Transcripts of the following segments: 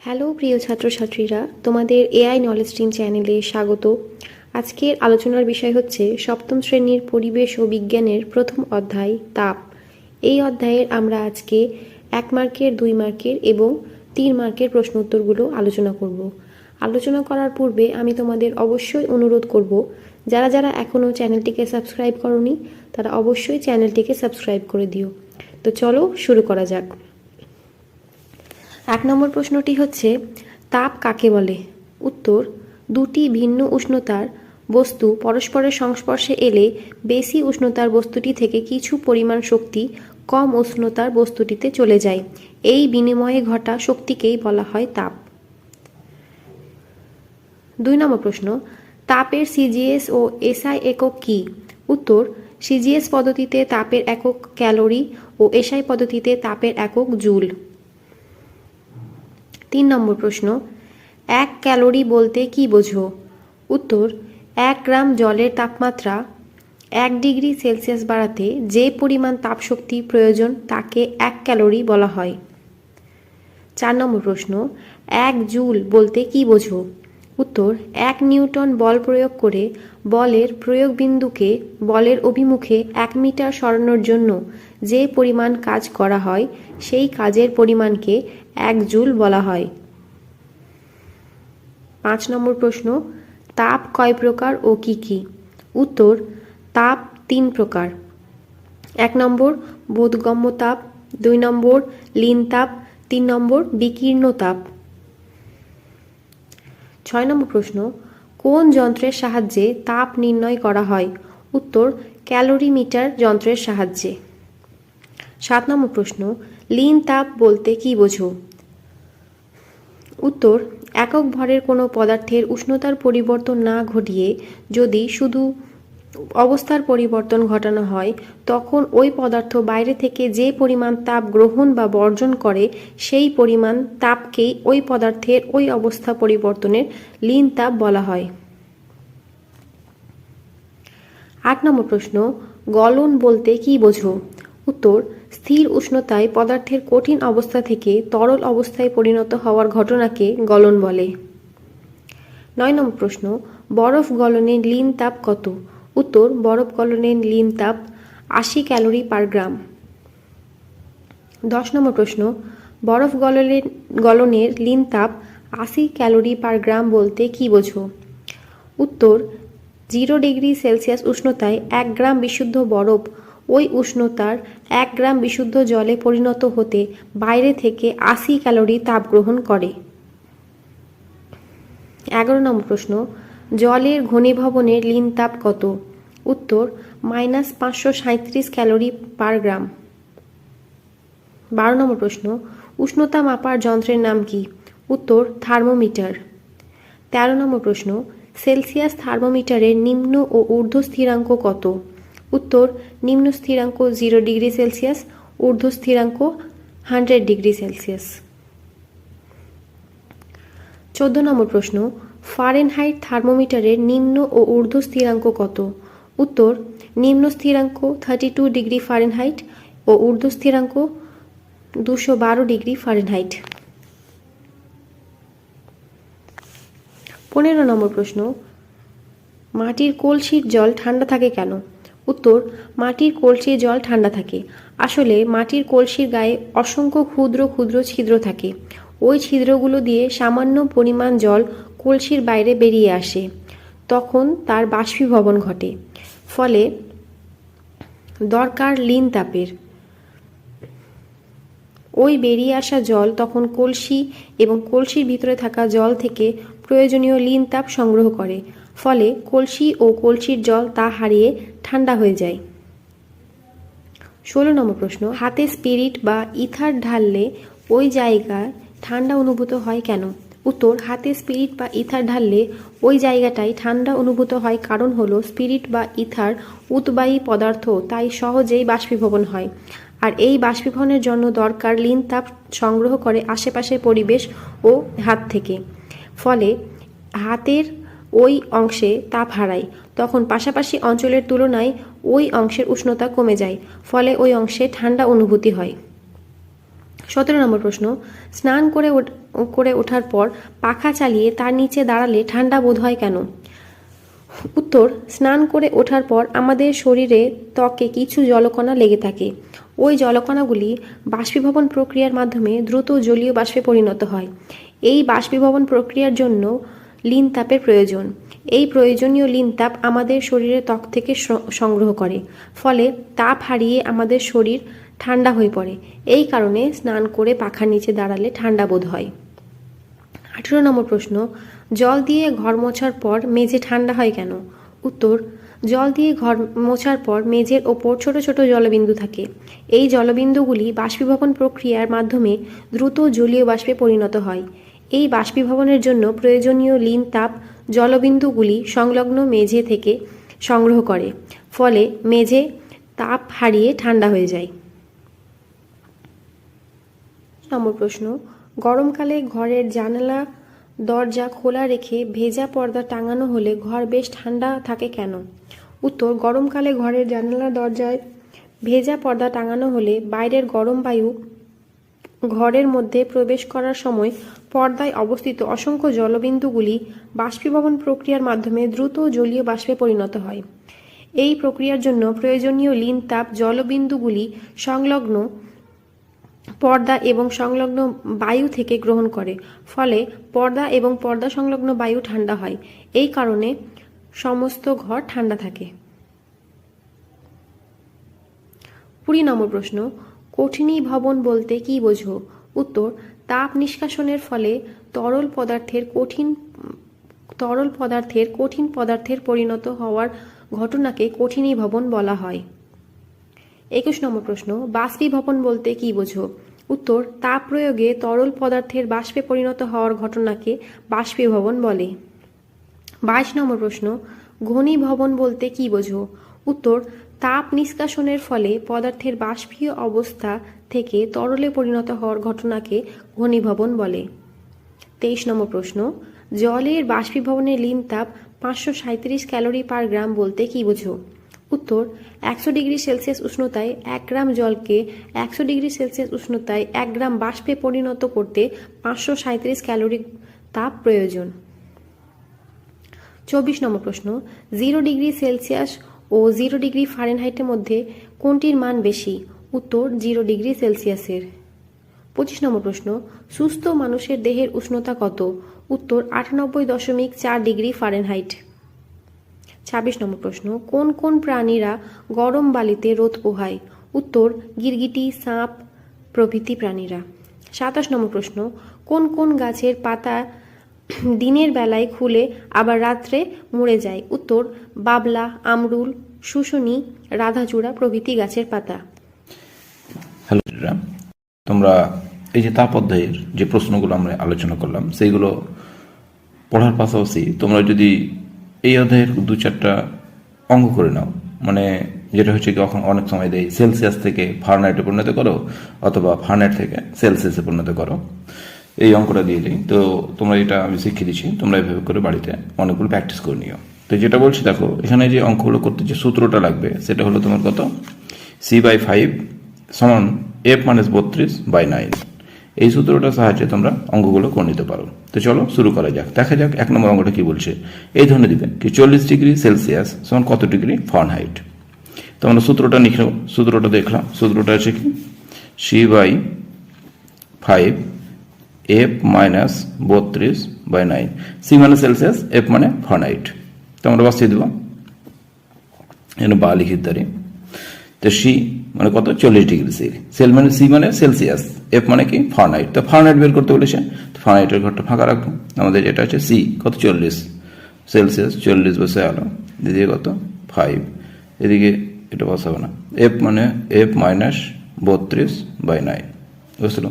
Hello প্রিয় ছাত্রছাত্রীরা, তোমাদের এআই নলেজ স্ট্রিম চ্যানেলে স্বাগত। আজকের আলোচনার বিষয় হচ্ছে সপ্তম শ্রেণীর পরিবেশ ও বিজ্ঞানের প্রথম অধ্যায় তাপ। এই অধ্যায়ের আমরা আজকে 1 মার্কের, 2 মার্কের এবং 3 মার্কের প্রশ্ন উত্তরগুলো আলোচনা করব। আলোচনা করার পূর্বে আমি তোমাদের অবশ্যই অনুরোধ করব, যারা যারা এখনও চ্যানেলটিকে সাবস্ক্রাইব করোনি তারা অবশ্যই চ্যানেলটিকে সাবস্ক্রাইব করে দিও। তো চলো শুরু করা যাক। 1 নম্বর প্রশ্নটি হচ্ছে, তাপ কাকে বলে? উত্তর, দুটি ভিন্ন উষ্ণতার বস্তু পরস্পরের সংস্পর্শে এলে বেশি উষ্ণতার বস্তুটি থেকে কিছু পরিমাণ শক্তি কম উষ্ণতার বস্তুটিতে চলে যায়। এই বিনিময়ে ঘটা শক্তিকেই বলা হয় তাপ। 2 নম্বর প্রশ্ন, তাপের সিজিএস ও এসআই একক কী? উত্তর, সিজিএস পদ্ধতিতে তাপের একক ক্যালোরি ও এসআই পদ্ধতিতে তাপের একক জুল। 3 নম্বর প্রশ্ন, 1 ক্যালোরি বলতে কী বোঝো? উত্তর, 1 গ্রাম জলের তাপমাত্রা 1 ডিগ্রি সেলসিয়াস বাড়াতে যে পরিমাণ তাপশক্তি প্রয়োজন তাকে 1 ক্যালোরি বলা হয়। 4 নম্বর প্রশ্ন, 1 জুল বলতে কী বোঝো? উত্তর, 1 নিউটন বল প্রয়োগ করে বলের প্রয়োগ বিন্দুকে বলের অভিমুখে 1 মিটার সরানোর জন্য যে পরিমাণ কাজ করা হয় সেই কাজের পরিমাণকে 1 জুল বলা হয়। 5 নম্বর প্রশ্ন, তাপ কয় প্রকার ও কি কি? উত্তর, তাপ 3 প্রকার। 1 নম্বর বোধগম্য তাপ, 2 নম্বর লীন তাপ, 3 নম্বর বিকীর্ণ তাপ। 6 নম্বর প্রশ্ন, কোন যন্ত্রের সাহায্যে তাপ নির্ণয় করা হয়? উত্তর, ক্যালোরিমিটার যন্ত্রের সাহায্যে। 7 নম্বর প্রশ্ন, লীন তাপ বলতে কী বোঝো? উত্তর, একক ভরের কোনো পদার্থের উষ্ণতার পরিবর্তন না ঘটিয়ে যদি শুধু অবস্থার পরিবর্তন ঘটানো হয় তখন ওই পদার্থ বাইরে থেকে যে পরিমাণ তাপ গ্রহণ বা বর্জন করে সেই পরিমাণ তাপকেই ওই পদার্থের ওই অবস্থা পরিবর্তনের লীন তাপ বলা হয়। 8 নম্বর প্রশ্ন, গলন বলতে কী বোঝো? উত্তর, স্থির উষ্ণতায় পদার্থের কঠিন অবস্থা থেকে তরল অবস্থায় পরিণত হওয়ার ঘটনাকে গলন বলে। 9 নম্বর প্রশ্ন, বরফ গলনের লীন তাপ কত? উত্তর, বরফ গলনের লীন তাপ 80 ক্যালোরি পার গ্রাম। 10 নম্বর প্রশ্ন, বরফ গলনের লীন তাপ 80 ক্যালোরি পার গ্রাম বলতে কী বোঝো? উত্তর, 0 ডিগ্রি সেলসিয়াস উষ্ণতায় 1 গ্রাম বিশুদ্ধ বরফ ওই উষ্ণতার 1 গ্রাম বিশুদ্ধ জলে পরিণত হতে বাইরে থেকে 80 ক্যালোরি তাপ গ্রহণ করে। 11 নম্বর প্রশ্ন, জলের ঘনীভবনের লীন তাপ কত? উত্তর, -537 ক্যালোরি পার গ্রাম। 12 নম্বর প্রশ্ন, উষ্ণতা মাপার যন্ত্রের নাম কি? উত্তর, থার্মোমিটার। 13 নম্বর প্রশ্ন, সেলসিয়াস থার্মোমিটারের নিম্ন ও ঊর্ধ্ব স্থিরাঙ্ক কত? উত্তর, নিম্ন স্থিরাঙ্ক 0 ডিগ্রি সেলসিয়াস, ঊর্ধ্ব স্থিরাঙ্ক 100 ডিগ্রি সেলসিয়াস। 14 নম্বর প্রশ্ন, ফারেনহাইট থার্মোমিটারের নিম্ন ও ঊর্ধ্ব স্থিরাঙ্ক কত? উত্তর, নিম্ন স্থিরাঙ্ক 32 ডিগ্রি ফারেনহাইট ও ঊর্ধ্ব স্থিরাঙ্ক 212 ডিগ্রি ফারেনহাইট। 15 নম্বর প্রশ্ন, মাটির কলসির জল ঠান্ডা থাকে কেন? উত্তর, মাটির কলসির জল ঠান্ডা থাকে। আসলে মাটির কলসির গায়ে অসংখ্য ক্ষুদ্র ক্ষুদ্র ছিদ্র থাকে। ওই ছিদ্রগুলো দিয়ে সামান্য পরিমাণ জল কলসির বাইরে বেরিয়ে আসে, তখন তার বাষ্পীভবন ঘটে, ফলে দরকার লীন তাপের। ওই বেরিয়ে আসা জল তখন কলসি এবং কলসির ভিতরে থাকা জল থেকে প্রয়োজনীয় লীন তাপ সংগ্রহ করে, ফলে কলসি ও কলসির জল তা হারিয়ে ঠান্ডা হয়ে যায়। 16 নম্বর প্রশ্ন, হাতে স্পিরিট বা ইথার ঢাললে ওই জায়গায় ঠান্ডা অনুভূত হয় কেন? উত্তর, হাতে স্পিরিট বা ইথার ঢাললে ওই জায়গাটায় ঠান্ডা অনুভূত হয় কারণ হলো স্পিরিট বা ইথার উৎবায়ী পদার্থ, তাই সহজেই বাষ্পীভবন হয়। আর এই বাষ্পীভবনের জন্য দরকার লীন তাপ সংগ্রহ করে আশেপাশের পরিবেশ ও হাত থেকে, ফলে হাতের ওই অংশে তাপ হারায়, তখন পাশাপাশি অঞ্চলের তুলনায় ওই অংশের উষ্ণতা কমে যায়, ফলে ওই অংশে ঠান্ডা অনুভূতি হয়। 17 নম্বর প্রশ্ন, স্নান করে ওঠার পর পাখা চালিয়ে তার নিচে দাঁড়ালে ঠান্ডা বোধ হয় কেন? উত্তর, স্নান করে ওঠার পর আমাদের শরীরে ত্বকে কিছু জলকণা লেগে থাকে। ওই জলকণাগুলি বাষ্পীভবন প্রক্রিয়ার মাধ্যমে দ্রুত জলীয় বাষ্পে পরিণত হয়। এই বাষ্পীভবন প্রক্রিয়ার জন্য লিন তাপের প্রয়োজন। এই প্রয়োজনীয় লিন তাপ আমাদের শরীরের ত্বক থেকে সংগ্রহ করে, ফলে তাপ হারিয়ে আমাদের শরীর ঠান্ডা হয়ে পড়ে। এই কারণে স্নান করে পাখার নিচে দাঁড়ালে ঠান্ডা বোধ হয়। 18 নম্বর প্রশ্ন, জল দিয়ে ঘর মোছার পর মেঝে ঠান্ডা হয় কেন? উত্তর, জল দিয়ে ঘর মোছার পর মেঝের ওপর ছোট ছোট জলবিন্দু থাকে। এই জলবিন্দুগুলি বাষ্পীভবন প্রক্রিয়ার মাধ্যমে দ্রুত জলীয় বাষ্পে পরিণত হয়। এই বাষ্পীভবনের জন্য প্রয়োজনীয় লিন তাপ জলবিন্দুগুলি সংলগ্ন মেঝে থেকে সংগ্রহ করে, ফলে মেঝে তাপ হারিয়ে ঠান্ডা হয়ে যায়। নম্বর প্রশ্ন, গরমকালে ঘরের জানালা দরজা খোলা রেখে ভেজা পর্দা টাঙানো হলে ঘর বেশ ঠান্ডা থাকে কেন? উত্তর, গরমকালে ঘরের জানালা দরজায় ভেজা পর্দা টাঙানো হলে বাইরের গরম বায়ু ঘরের মধ্যে প্রবেশ করার সময় পর্দায় অবস্থিত অসংখ্য জলবিন্দুগুলি বাষ্পীভবন প্রক্রিয়ার মাধ্যমে দ্রুত জলীয় বাষ্পে পরিণত হয়। এই প্রক্রিয়ার জন্য প্রয়োজনীয় লিন তাপ জলবিন্দুগুলি সংলগ্ন পর্দা এবং সংলগ্ন বায়ু থেকে গ্রহণ করে, ফলে পর্দা এবং পর্দা সংলগ্ন বায়ু ঠান্ডা হয়। এই কারণে সমস্ত ঘর ঠান্ডা থাকে। 20 নম্বর প্রশ্ন, কঠিনীভবন বলতে কি বোঝো? উত্তর, তাপ নিষ্কাশনের ফলে তরল পদার্থের কঠিন পদার্থের পরিণত হওয়ার ঘটনাকে কঠিনীভবন বলা হয়। 21 নম্বর প্রশ্ন, বাষ্পীভবন বলতে কি বোঝো? উত্তর, তাপ প্রয়োগে তরল পদার্থের বাষ্পে পরিণত হওয়ার ঘটনাকে বাষ্পীভবন বলে। 22 নম্বর প্রশ্ন, ঘনীভবন বলতে কি বোঝো? উত্তর, তাপ নিষ্কাশনের ফলে পদার্থের বাষ্পীয় অবস্থা থেকে তরলে পরিণত হওয়ার ঘটনাকে ঘনীভবন বলে। 23 নম্বর প্রশ্ন, জলের বাষ্পীভবনের লিন তাপ 537 ক্যালোরি পার গ্রাম বলতে কি বোঝো? উত্তর, 100 ডিগ্রি সেলসিয়াস উষ্ণতায় 1 গ্রাম জলকে 100 ডিগ্রি সেলসিয়াস উষ্ণতায় 1 গ্রাম বাষ্পে পরিণত করতে 537 ক্যালোরি তাপ প্রয়োজন। 24 নম্বর প্রশ্ন, 0 ডিগ্রি সেলসিয়াস ও 0 ডিগ্রি ফারেনহাইটের মধ্যে কোনটির মান বেশি? উত্তর, 0 ডিগ্রি সেলসিয়াসের। 25 নম্বর প্রশ্ন, সুস্থ মানুষের দেহের উষ্ণতা কত? উত্তর, 98.4 ডিগ্রি ফারেনহাইট। 26 নম্বর প্রশ্ন, কোন কোন প্রাণীরা গরম বালিতে রোদ পোহায়? উত্তর, গিরগিটি, সাপ প্রভৃতি প্রাণীরা। 27 নম্বর প্রশ্ন, কোন কোন গাছের পাতা দিনের বেলায় খুলে আবার রাত্রে মরে যায়? উত্তর, বাবলা, আমরুল, শুশুনি, রাধাচূড়া প্রভৃতি গাছের পাতা। হ্যালো, তোমরা এই যে তাপ অধ্যায়ের যে প্রশ্নগুলো আমরা আলোচনা করলাম সেইগুলো পড়ার পাশাপাশি তোমরা যদি এই অধ্যায়ের 2-4টা অঙ্ক করে নাও, মানে যেটা হচ্ছে কি অনেক সময় দেয় সেলসিয়াস থেকে ফারেনহাইটে পরিণত করো অথবা ফারেনহাইট থেকে সেলসিয়াসে পরিণত করো, এই অঙ্কটা দিয়ে দিই। তো তোমরা এটা আমি শিখিয়ে দিচ্ছি, তোমরা এইভাবে করে বাড়িতে অনেকগুলো প্র্যাকটিস করে নিও। তো যেটা বলছি দেখো, এখানে যে অঙ্কগুলো করতে যে সূত্রটা লাগবে সেটা হলো তোমার কত, C/5 সমান F-32/9। এই সূত্রটার সাহায্যে তোমরা অঙ্কগুলো করে নিতে পারো। তো চলো শুরু করা যাক। দেখা যাক 1 নম্বর অঙ্কটা কি বলছে। এই ধরনের দিবে কি 40 ডিগ্রি সেলসিয়াস সমান কত ডিগ্রি ফারেনহাইট। তো আমরা সূত্রটা লিখলাম, সূত্রটা দেখলাম। সূত্রটা আছে কি C/5 F-32/9। C মানে সেলসিয়াস, F মানে ফারেনহাইট। তো আমরা বসিয়ে দেবো, এখানে বা লিখিত দাঁড়ি। তো C মানে কত, 40 ডিগ্রি সেল মানে C মানে সেলসিয়াস, F মানে কি ফারেনহাইট। তো ফারেনহাইট বের করতে বলেছে, ফারেনহাইটের ঘরটা ফাঁকা রাখবো। আমাদের যেটা আছে C কত 40 সেলসিয়াস, 40 বসে আলো, এদিকে কত 5, এদিকে এটা বসাবো না। F মানে F-32/9, বুঝলো?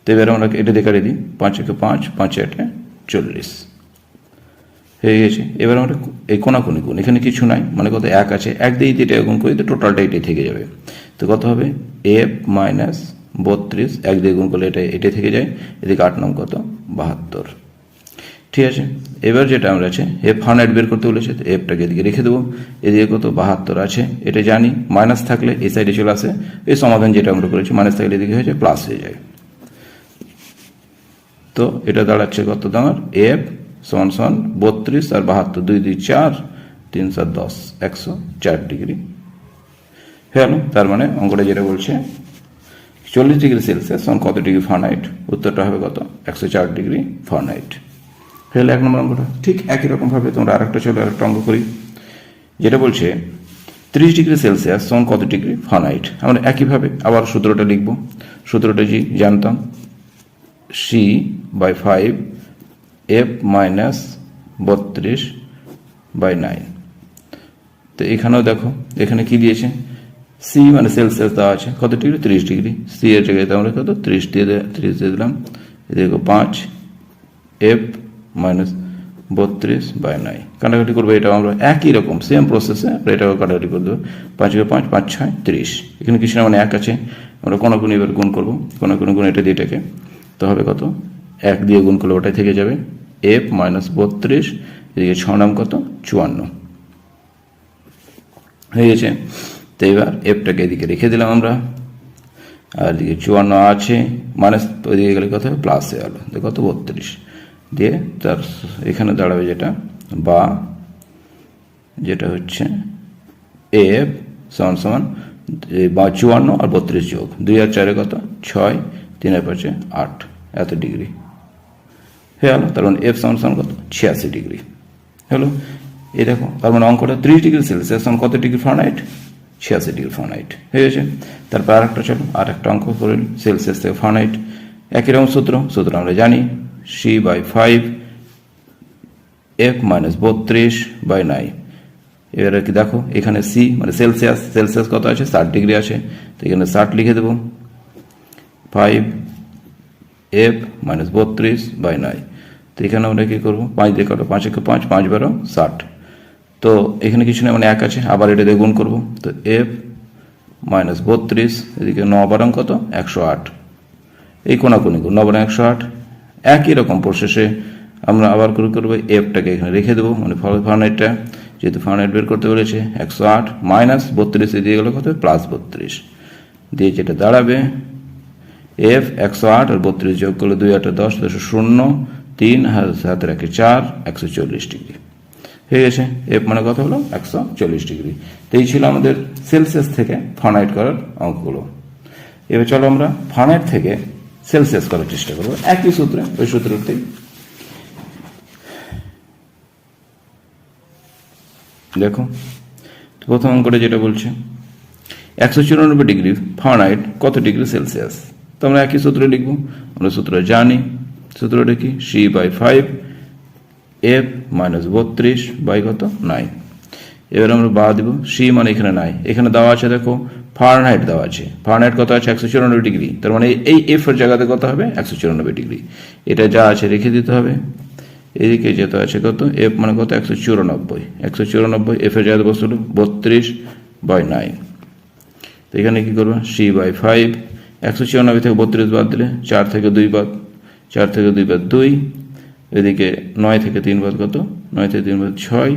তো এবার আমরা এটা দেখারে দিই, 5 × 5 5 × 8 40 হয়ে গেছে। এবার আমরা এই কোনাকুনি গুণ, এখানে কিছু নাই মানে কত 1 আছে, 1 দিয়ে এটা গুণ করি তো টোটালটা এটাই থেকে যাবে। তো কত হবে F-32, 1 দিয়ে গুণ করলে এটা থেকে যায়, এদিকে 8 9 কত 72। ঠিক আছে, এবার যেটা আমরা আছে F-100 বের করতে বলেছে, তো F-টাকে এদিকে রেখে দেবো, এদিকে কত 72 আছে, এটা জানি। মাইনাস থাকলে এই সাইডে চলে আসে, এই সমাধান যেটা আমরা করেছি মাইনাস থাকলে এদিকে হয়ে যায় প্লাস হয়ে যায়। তো এটা দাঁড়াচ্ছে কত তোমার এফ সমান সমান 32 আর 72, 2 2 4, 3 7 10, 104 ডিগ্রি হয়ে গেল। তার মানে অঙ্কটা যেটা বলছে 40 ডিগ্রি সেলসিয়াস সমান কত ডিগ্রি ফারেনহাইট, উত্তরটা হবে কত 104 ডিগ্রি ফারেনহাইট। হয়ে গেল 1 নম্বর অঙ্কটা। ঠিক একই রকম ভাবে তোমরা আরেকটা চলো আরেকটা অঙ্ক করি, যেটা বলছে 30 ডিগ্রি সেলসিয়াস সমান কত ডিগ্রি ফারেনহাইট। আমরা একইভাবে আবার সূত্রটা লিখব। সূত্রটা কি জানতাম, C/5 F মাইনাস 32/9। তো এখানেও দেখো এখানে কি দিয়েছে, সি মানে সেলসিয়াস দেওয়া আছে কত ডিগ্রি 30 ডিগ্রি, সি এর জায়গায় আমরা কত 30 দিয়ে দিলাম, এদিকে 5 F মাইনাস 32/9 কাটাকাটি করবো। এটা আমরা একই রকম সেম প্রসেসে এটাও কাটাকাটি করে দেবো। 5 × 5 5 6 30, এখানে কিছু না মানে 1 আছে, আমরা কোনাকুনি এবার গুণ করবো, কোনাকুনি গুণ এটা দিয়ে এটাকে, তো হবে কত 1 দিয়ে গুণ করলে ওটাই থেকে যাবে F মাইনাস 32, এদিকে 6 নাম কত 54 হয়ে গেছে। তো এবার এফটাকে এদিকে রেখে দিলাম আমরা, আর এদিকে 54 আছে, মাইনাস ওইদিকে গেলে কত হবে প্লাস হয়ে গেল, কত 32 দিয়ে তার এখানে দাঁড়াবে যেটা বা যেটা হচ্ছে এফ সমান সমান 54 আর 32 যোগ 2 আর 4 কত 6, 3 আর 5 8, এত ডিগ্রি হয়ে গেল। তার মানে এফ সমান সমান কত 86 ডিগ্রি হলো। এই দেখো তার মানে অঙ্কটা 30 ডিগ্রি সেলসিয়াস সমান কত ডিগ্রি ফারেনহাইট 86 ডিগ্রি ফারেনহাইট হয়ে গেছে। তারপর আরেকটা চলো আরেকটা অঙ্ক করে সেলসিয়াস থেকে ফারেনহাইট, একই রকম সূত্র আমরা জানি, C/5 F মাইনাস 32/9। এবারে কি দেখো এখানে সি মানে সেলসিয়াস কত আছে 60 ডিগ্রি আছে, তো এখানে 60 লিখে দেবো, 5 F মাইনাস 32/9। তো এখানে আমরা কি করবো 5 দিয়ে কাটো, 5 × 5 5 12 60, তো এখানে কিছু না মানে 1 আছে, আবার এটা দিয়ে গুণ করবো, তো F মাইনাস 32, এদিকে 9 12 কত 108, এই কোনাকুনি 9 12 108। একই রকম প্রসেসে আমরা আবার করে করবো, এফটাকে এখানে রেখে দেবো, মানে ফারেনহাইটটা যেহেতু ফারেনহাইট বের করতে বলেছে 108 মাইনাস 32 দিয়ে গেলে কত প্লাস 32 দিয়ে যেটা দাঁড়াবে এফ 108 আর 32 যোগ করলে 2 8 10 0 3 হাতে রাখে 4 140 ডিগ্রি হয়ে গেছে। এফ মানে কত হলো 140 ডিগ্রি। তো এই ছিল আমাদের সেলসিয়াস থেকে ফারেনহাইট করার অঙ্কগুলো। এবার চলো আমরা ফারেনহাইট থেকে সেলসিয়াস করার চেষ্টা করবো একই সূত্রে, ওই সূত্রতেই। দেখো প্রথম অঙ্কটা যেটা বলছে 194 ডিগ্রি ফারেনহাইট কত ডিগ্রি সেলসিয়াস, তো আমরা একই সূত্র লিখবো, আমরা সূত্র জানি, সূত্রটা কি C/5 F মাইনাস 32 কত 9। এবার আমরা বা দিব, সি মানে এখানে নাই, এখানে দেওয়া আছে দেখো ফারেনহাইট দেওয়া আছে, ফারেনহাইট কত আছে 194 ডিগ্রি, তার মানে এই এফ এর জায়গাতে কত হবে 194 ডিগ্রি, এটা যা আছে রেখে দিতে হবে। এদিকে যেটা আছে কত এফ মানে কত 194 এফ এর জায়গাতে বসল 32/9। তো এখানে কি করবো C/5 194 থেকে 32 বাদ দিলে 4 থেকে 2 বাদ, 4 থেকে 2 বাদ 2, এদিকে 9 থেকে 3 বাদ কত 9 থেকে 3 বাদ 6,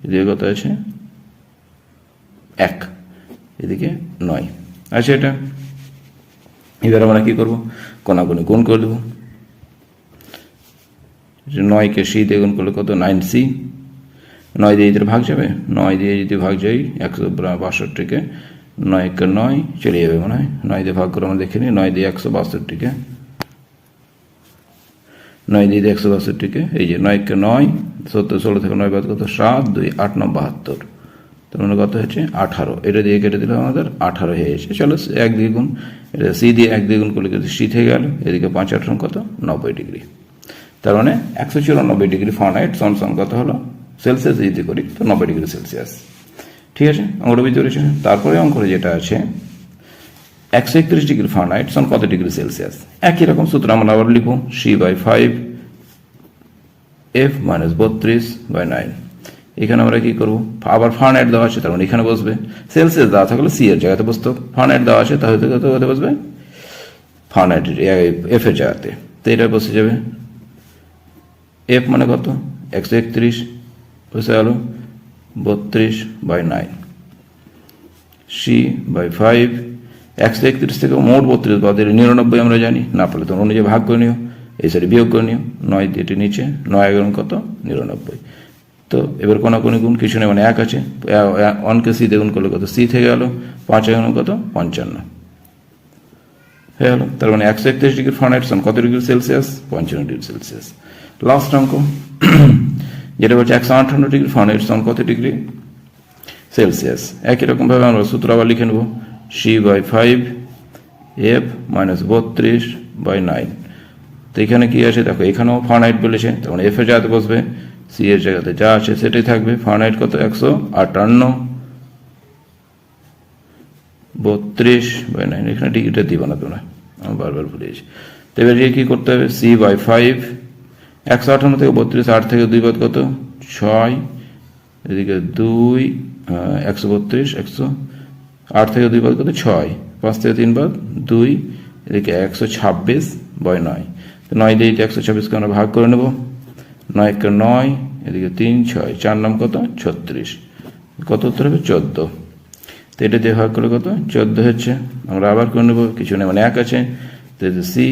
এদিকে কত আছে 1, এদিকে 9 আছে এটা। এবার আমরা কি করবো কোনাকুনি গুণ করে দেবো, 9 কে সি দিয়ে গুণ করলে কত 9C, 9 দিয়ে ভাগ যাবে, 9 দিয়ে যদি ভাগ যাই 162কে 9 কে 9 চলে যাবে মনে হয়, 9 দিয়ে ভাগ করে আমরা দেখে নিই, 9 দিয়ে 162কে 9 দিয়ে 162কে এই যে 9 কে 9 70 16 থেকে 9 বাদ কত 7 2 8 9 72, তার মানে কত হচ্ছে 18, এটা দিয়ে কেটে দিলে আমাদের 18 হয়ে গেছে। চলো 1 দিয়ে গুণ, এটা সি দিয়ে 1 দিয়ে গুণ করলে কিন্তু সি থেকে গেল, এদিকে 5 8 কত 90 ডিগ্রি, তার মানে 194 ডিগ্রি ফারেনহাইট সমান কত হলো সেলসিয়াস যদি করি তো 90 ডিগ্রি সেলসিয়াস। ঠিক আছে, অঙ্কটা বুঝতে পেরেছি। তারপরে অঙ্কটা যেটা আছে 131 ডিগ্রি ফারেনহাইট সমান কত ডিগ্রি সেলসিয়াস, একই রকম সূত্র আমরা আবার লিখবো, C/5 F মাইনাস 32/9। এখানে আমরা কি করবো আবার ফারেনহাইট দেওয়া আছে, তার মানে এখানে বসবে, সেলসিয়াস দেওয়া থাকলে সি এর জায়গাতে বসতো, ফারেনহাইট দেওয়া আছে তাহলে কত বসবে ফারেনহাইট এফ এর জায়গাতে, তো এটা বসে যাবে এফ মানে কত 131 বসে গেল 32/9, C/5 131 থেকে মোট 32 বাদ দিলে 99 আমরা জানি, না পারলে তোমরা অনুযায়ী ভাগ করে নিও, বিয়োগ করে নিও। 9 দিয়ে এটি নিচে, 9 এগারো কত 99। তো এবার কোনাকুনি গুণ কিছু নেই, মানে 1 আছে, 1 কে সি দিয়ে গুণ করলে কত, সি থেকে গেল, 5 এগারো কত 55 হয়ে গেল। তার মানে 131 ডিগ্রি ফারেনহাইট সমান কত degree Celsius, 55 degree Celsius. Last অঙ্ক যেটা বলছে 158 ডিগ্রি ফারেনহাইট সমান কত ডিগ্রি সেলসিয়াস। একই রকম ভাবে আমরা সূত্র আবার লিখে নেব, C/5 F মাইনাস 32/9। তো এখানে কি আছে দেখো, এখানেও ফারেনহাইট বলেছে, তখন এফ এর জায়গাতে বসবে, সি এর জায়গাতে যা আছে সেটাই থাকবে। ফারেনহাইট কত 158, 32/9, এখানে ডিগ্রিটা দিবা না তোমরা, আমি বারবার ভুলে গেছি। তো এবার কি করতে হবে, C/5 158 থেকে 32, 8 থেকে 2 বাদ কত 6, এদিকে 2, 132, 8 থেকে 2 বাদ কত 6, 5 থেকে 3 বাদ 2, এদিকে 126/9। তো 9 দিয়ে 126কে আমরা ভাগ করে নেব, 9 কে 9, এদিকে 3, 6, 4 নাম কত 36, কত উত্তর হবে 14। তো এটা দিয়ে ভাগ করে কত 14 হচ্ছে। আমরা আবার করে নেব, কিছু নেই মানে 1 আছে, তো সি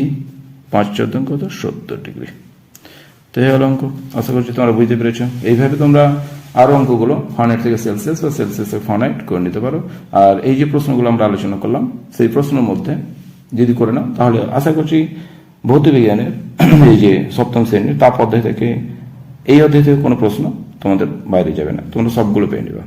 5 14 কত 70 ডিগ্রি। তো এই হলো অঙ্ক। আশা করছি তোমরা বুঝতে পেরেছো। এইভাবে তোমরা আরো অঙ্কগুলো ফারেনহাইট থেকে সেলসিয়াস বা সেলসিয়াস থেকে ফারেনহাইট করে নিতে পারো। আর এই যে প্রশ্নগুলো আমরা আলোচনা করলাম, সেই প্রশ্নের মধ্যে যদি করে নাও, তাহলে আশা করছি ভৌত বিজ্ঞানের এই যে 7ম শ্রেণীর তাপ অধ্যায় থেকে, এই অধ্যায় থেকে কোনো প্রশ্ন তোমাদের বাইরে যাবে না, তোমরা সবগুলো পেয়ে নেবে।